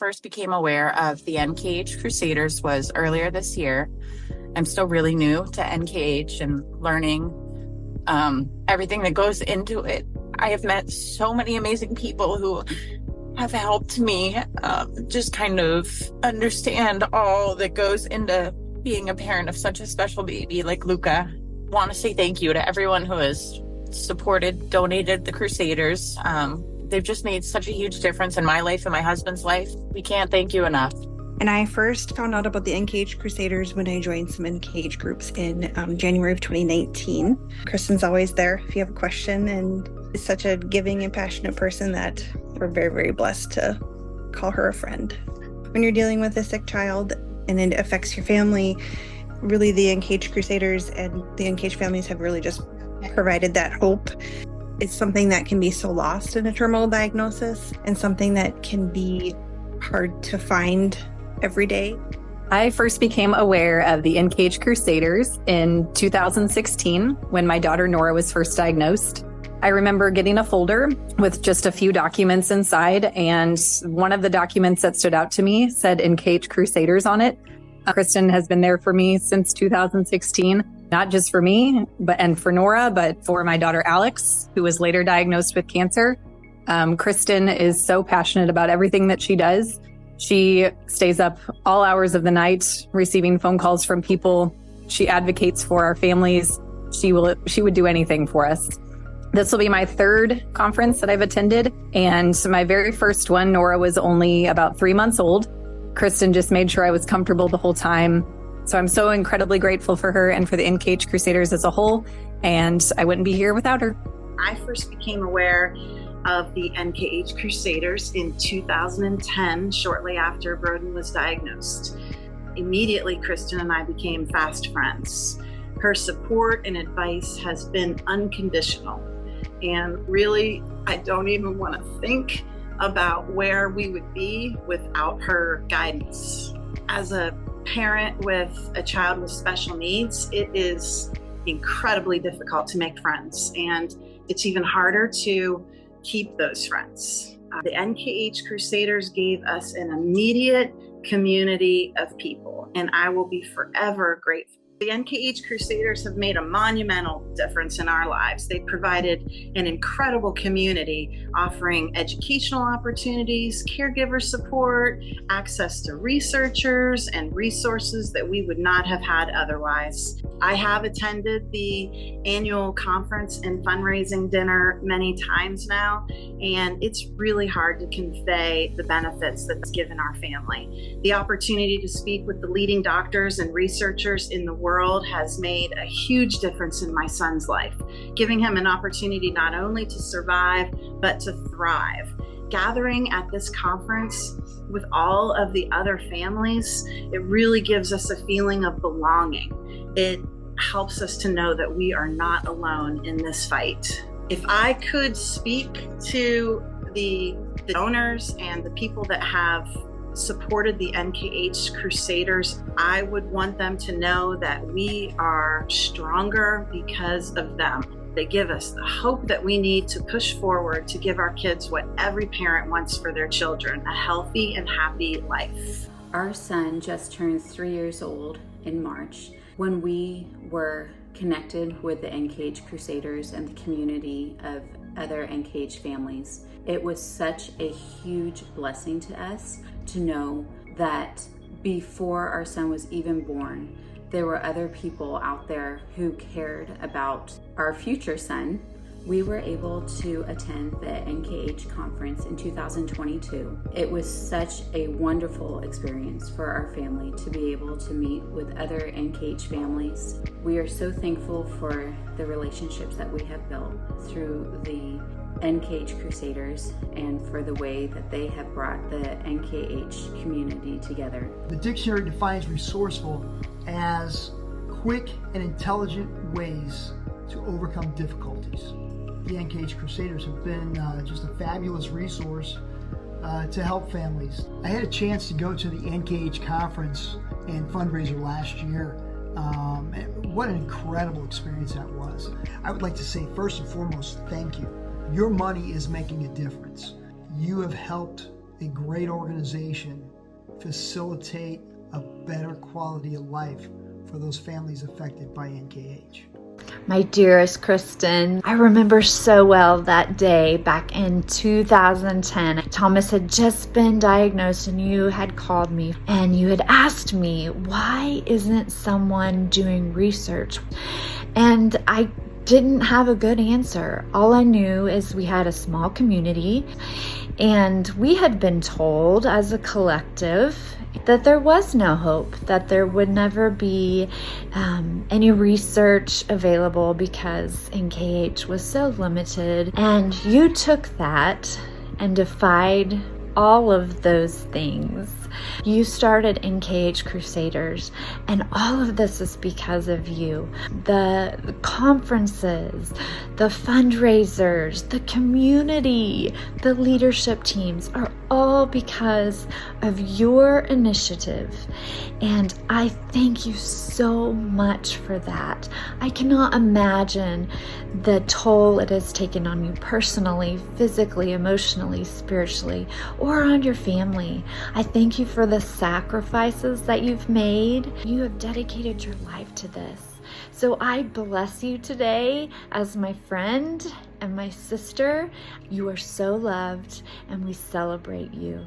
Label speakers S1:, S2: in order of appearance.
S1: first became aware of the NKH Crusaders was earlier this year. I'm still really new to NKH and learning everything that goes into it. I have met so many amazing people who have helped me just kind of understand all that goes into being a parent of such a special baby like Luca. Want to say thank you to everyone who has supported, donated the Crusaders. They've just made such a huge difference in my life and my husband's life. We can't thank you enough.
S2: And I first found out about the NKH Crusaders when I joined some NKH groups in January of 2019. Kristin's always there if you have a question, and is such a giving and passionate person that we're very, very blessed to call her a friend. When you're dealing with a sick child and it affects your family, really the NKH Crusaders and the NKH Families have really just provided that hope. It's something that can be so lost in a terminal diagnosis and something that can be hard to find every day.
S3: I first became aware of the NKH Crusaders in 2016 when my daughter Nora was first diagnosed. I remember getting a folder with just a few documents inside, and one of the documents that stood out to me said NKH Crusaders on it. Kristin has been there for me since 2016, not just for me and for Nora, but for my daughter Alex, who was later diagnosed with cancer. Kristin is so passionate about everything that she does. She stays up all hours of the night receiving phone calls from people. She advocates for our families. She would do anything for us. This will be my third conference that I've attended, and my very first one, Nora was only about 3 months old. Kristin just made sure I was comfortable the whole time. So I'm so incredibly grateful for her and for the NKH Crusaders as a whole, and I wouldn't be here without her.
S4: I first became aware of the NKH Crusaders in 2010, shortly after Brodyn was diagnosed. Immediately, Kristin and I became fast friends. Her support and advice has been unconditional. And really, I don't even want to think about where we would be without her guidance. As a parent with a child with special needs, it is incredibly difficult to make friends, and it's even harder to keep those friends. The NKH Crusaders gave us an immediate community of people, and I will be forever grateful. The NKH Crusaders have made a monumental difference in our lives. They provided an incredible community offering educational opportunities, caregiver support, access to researchers, and resources that we would not have had otherwise. I have attended the annual conference and fundraising dinner many times now, and it's really hard to convey the benefits that's given our family. The opportunity to speak with the leading doctors and researchers in the world has made a huge difference in my son's life, giving him an opportunity not only to survive, but to thrive. Gathering at this conference with all of the other families, it really gives us a feeling of belonging. It helps us to know that we are not alone in this fight. If I could speak to the donors and the people that have supported the NKH Crusaders, I would want them to know that we are stronger because of them. They give us the hope that we need to push forward to give our kids what every parent wants for their children, a healthy and happy life.
S5: Our son just turned 3 years old in March. When we were connected with the NKH Crusaders and the community of other NKH families, it was such a huge blessing to us to know that before our son was even born, there were other people out there who cared about our future son. We were able to attend the NKH conference in 2022. It was such a wonderful experience for our family to be able to meet with other NKH families. We are so thankful for the relationships that we have built through the NKH Crusaders and for the way that they have brought the NKH community together.
S6: The dictionary defines resourceful as quick and intelligent ways to overcome difficulties. The NKH Crusaders have been just a fabulous resource to help families. I had a chance to go to the NKH conference and fundraiser last year. And what an incredible experience that was. I would like to say first and foremost, thank you. Your money is making a difference. You have helped a great organization facilitate a better quality of life for those families affected by NKH.
S7: My dearest Kristin, I remember so well that day back in 2010. Thomas had just been diagnosed and you had called me and you had asked me, why isn't someone doing research? And I didn't have a good answer. All I knew is we had a small community and we had been told as a collective that there was no hope, that there would never be any research available because NKH was so limited. And you took that and defied all of those things. You started NKH Crusaders, and all of this is because of you. The conferences, the fundraisers, the community, the leadership teams are all because of your initiative. And I thank you so much for that. I cannot imagine the toll it has taken on you personally, physically, emotionally, spiritually, or on your family. I thank you for the sacrifices that you've made. You have dedicated your life to this. So I bless you today as my friend and my sister. You are so loved and we celebrate you.